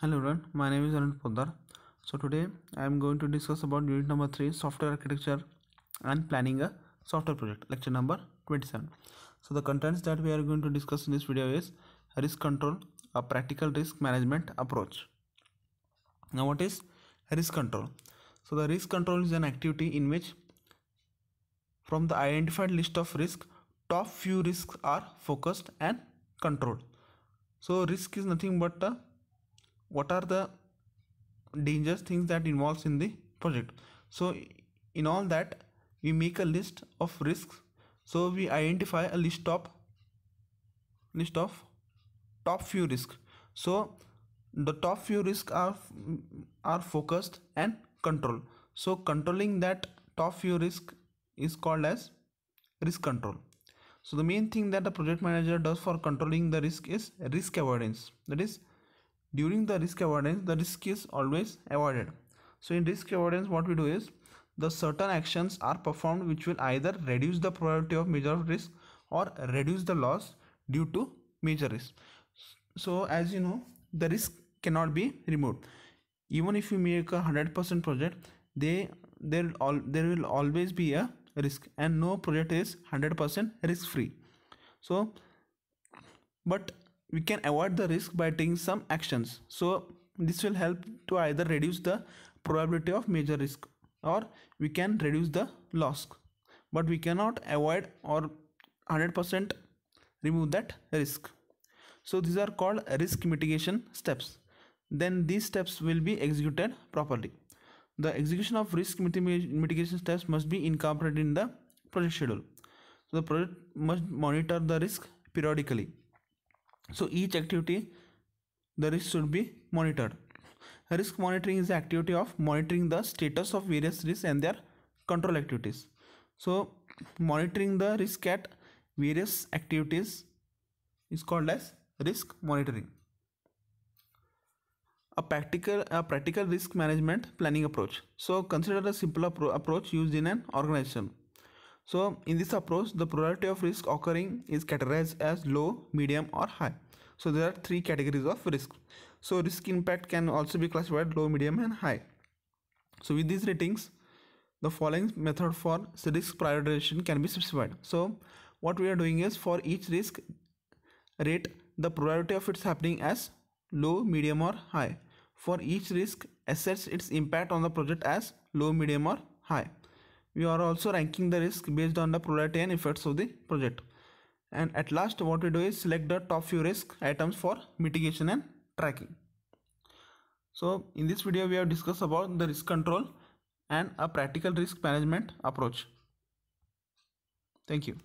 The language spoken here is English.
Hello everyone, my name is Arun Poddar. So today I am going to discuss about unit number 3, software architecture and planning a software project, lecture number 27. So the contents that we are going to discuss in this video is risk control, a practical risk management approach. Now what is risk control? So the risk control is an activity in which from the identified list of risks, top few risks are focused and controlled. So risk is nothing but what are the dangerous things that involves in the project. So in all that we make a list of risks. So we identify a list of top few risks. So the top few risks are focused and controlled. So controlling that top few risk is called as risk control. So the main thing that the project manager does for controlling the risk is risk avoidance. That is, during the risk avoidance, the risk is always avoided. So in risk avoidance, what we do is the certain actions are performed which will either reduce the probability of major risk or reduce the loss due to major risk. So as you know, the risk cannot be removed. Even if you make a 100% project, there will always be a risk, and no project is 100% risk free. So but we can avoid the risk by taking some actions. So this will help to either reduce the probability of major risk or we can reduce the loss, but we cannot avoid or 100% remove that risk. So these are called risk mitigation steps. Then these steps will be executed properly. The execution of risk mitigation steps must be incorporated in the project schedule. So the project must monitor the risk periodically. So each activity, the risk should be monitored. Risk monitoring is the activity of monitoring the status of various risks and their control activities. So monitoring the risk at various activities is called as risk monitoring. A practical risk management planning approach. So consider a simple approach used in an organization. So in this approach, the probability of risk occurring is categorized as low, medium or high. So there are three categories of risk. So risk impact can also be classified low, medium and high. So with these ratings, the following method for risk prioritization can be specified. So what we are doing is, for each risk, rate the probability of its happening as low, medium or high. For each risk, assess its impact on the project as low, medium or high. We are also ranking the risk based on the probability and effects of the project. And at last, what we do is select the top few risk items for mitigation and tracking. So in this video, we have discussed about the risk control and a practical risk management approach. Thank you.